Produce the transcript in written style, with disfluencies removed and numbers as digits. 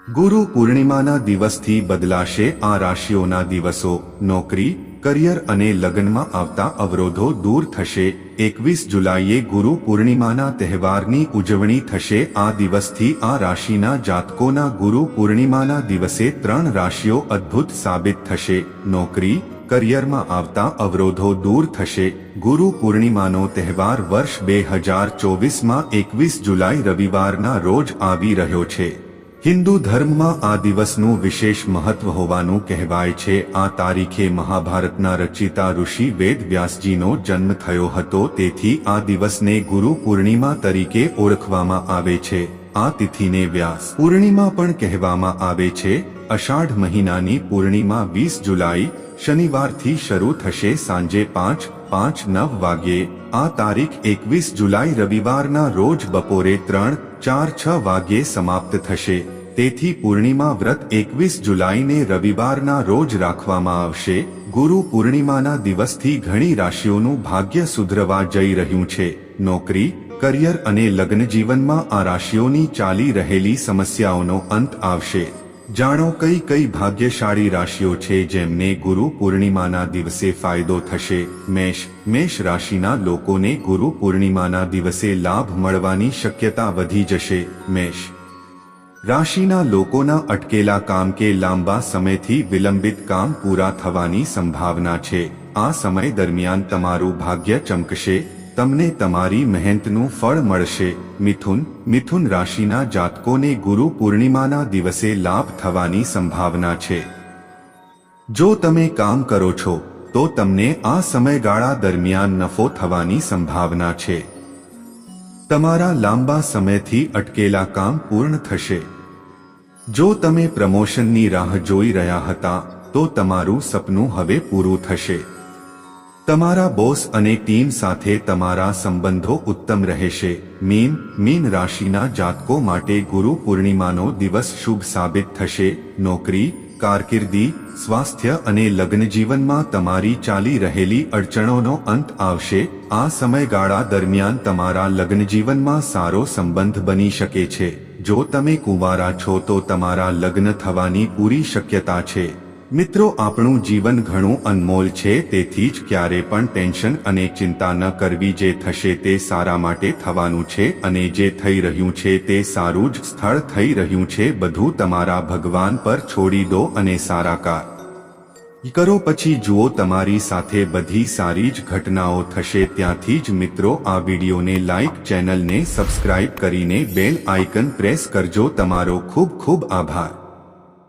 ગુરુ પૂર્ણિમાના દિવસથી બદલાશે આ રાશિઓના દિવસો. નોકરી, કરિયર અને લગ્નમાં આવતા અવરોધો દૂર થશે. 21 જુલાઈએ ગુરુ પૂર્ણિમાના તહેવારની ઉજવણી થશે. આ દિવસથી આ રાશિના જાતકોના ગુરુ પૂર્ણિમાના દિવસે 3 રાશિઓ અદ્ભુત સાબિત થશે. નોકરી, કરિયરમાં આવતા અવરોધો દૂર થશે. ગુરુ પૂર્ણિમાનો તહેવાર વર્ષ 2024માં 21 જુલાઈ રવિવારના રોજ આવી રહ્યો છે. હિન્દુ ધર્મમાં આ દિવસનું વિશેષ મહત્વ હોવાનું કહેવાય છે. આ તારીખે મહાભારતના રચયિતા ઋષિ વેદ વ્યાસજીનો જન્મ થયો હતો. તેથી આ દિવસને ગુરુ પૂર્ણિમા તરીકે ઓળખવામાં આવે છે. આ તિથિને વ્યાસ પૂર્ણિમા પણ કહેવામાં આવે છે. અષાઢ મહિનાની પૂર્ણિમા 20 જુલાઈ શનિવારથી શરૂ થશે. સાંજે 5:09 વાગ્યે. આ તારીખ 21 જુલાઈ રવિવારના રોજ બપોરે 3:04 વાગ્યે સમાપ્ત થશે. તેથી પૂર્ણિમા વ્રત 21 જુલાઈને રવિવારના રોજ રાખવામાં આવશે. ગુરુ પૂર્ણિમાના દિવસથી ઘણી રાશિઓનું ભાગ્ય સુધરવા જઈ રહ્યું છે. નોકરી, કરિયર અને લગ્ન જીવનમાં આ રાશિઓની ચાલી રહેલી સમસ્યાઓનો અંત આવશે. જાણો કઈ ભાગ્યશાળી રાશિઓ છે જેમને ગુરુ પૂર્ણિમાના દિવસે ફાયદો થશે. મેષ રાશિના લોકોને ગુરુ પૂર્ણિમાના દિવસે લાભ મળવાની શક્યતા વધી જશે. મેષ રાશિના લોકોના અટકેલા કામ કે લાંબા સમયથી વિલંબિત કામ પૂરા થવાની સંભાવના છે. આ સમય દરમિયાન તમારું ભાગ્ય ચમકશે. તમને તમારી મહેનતનું ફળ મળશે. મિથુન રાશિના જાતકોને ગુરુ પૂર્ણિમાના દિવસે લાભ થવાની સંભાવના છે. જો તમે કામ કરો છો તો તમને આ સમયગાળા દરમિયાન નફો થવાની સંભાવના છે. તમારા લાંબા સમયથી અટકેલા કામ પૂર્ણ થશે. જો તમે પ્રમોશનની રાહ જોઈ રહ્યા હતા તો તમારું સપનું હવે પૂરું થશે. તમારા બોસ અને ટીમ સાથે તમારા સંબંધો ઉત્તમ રહેશે. મીન રાશિના જાતકો માટે ગુરુ પૂર્ણિમાનો દિવસ શુભ સાબિત થશે. નોકરી, કારકિર્દી, સ્વાસ્થ્ય અને લગ્ન જીવનમાં તમારી ચાલી રહેલી અડચણોનો અંત આવશે. આ સમયગાળા દરમિયાન તમારા લગ્ન જીવનમાં સારો સંબંધ બની શકે છે. જો તમે કુંવારા છો તો તમારા લગ્ન થવાની પૂરી શક્યતા છે. મિત્રો, આપણું જીવન ઘણું અનમોલ છે. તેથી જ ક્યારે પણ ટેન્શન અને ચિંતા ન કરવી. જે થશે તે સારા માટે થવાનું છે અને જે થઈ રહ્યું છે તે સારું જ સ્થળ થઈ રહ્યું છે. બધું તમારા ભગવાન પર છોડી દો અને સારા કાર્ય કરો. પછી જુઓ તમારી સાથે બધી સારી જ ઘટનાઓ થશે. ત્યાંથી જ મિત્રો, આ વિડીયોને લાઈક, ચેનલને સબસ્ક્રાઇબ કરીને બેલ આઇકન પ્રેસ કરજો. તમારો ખૂબ ખૂબ આભાર.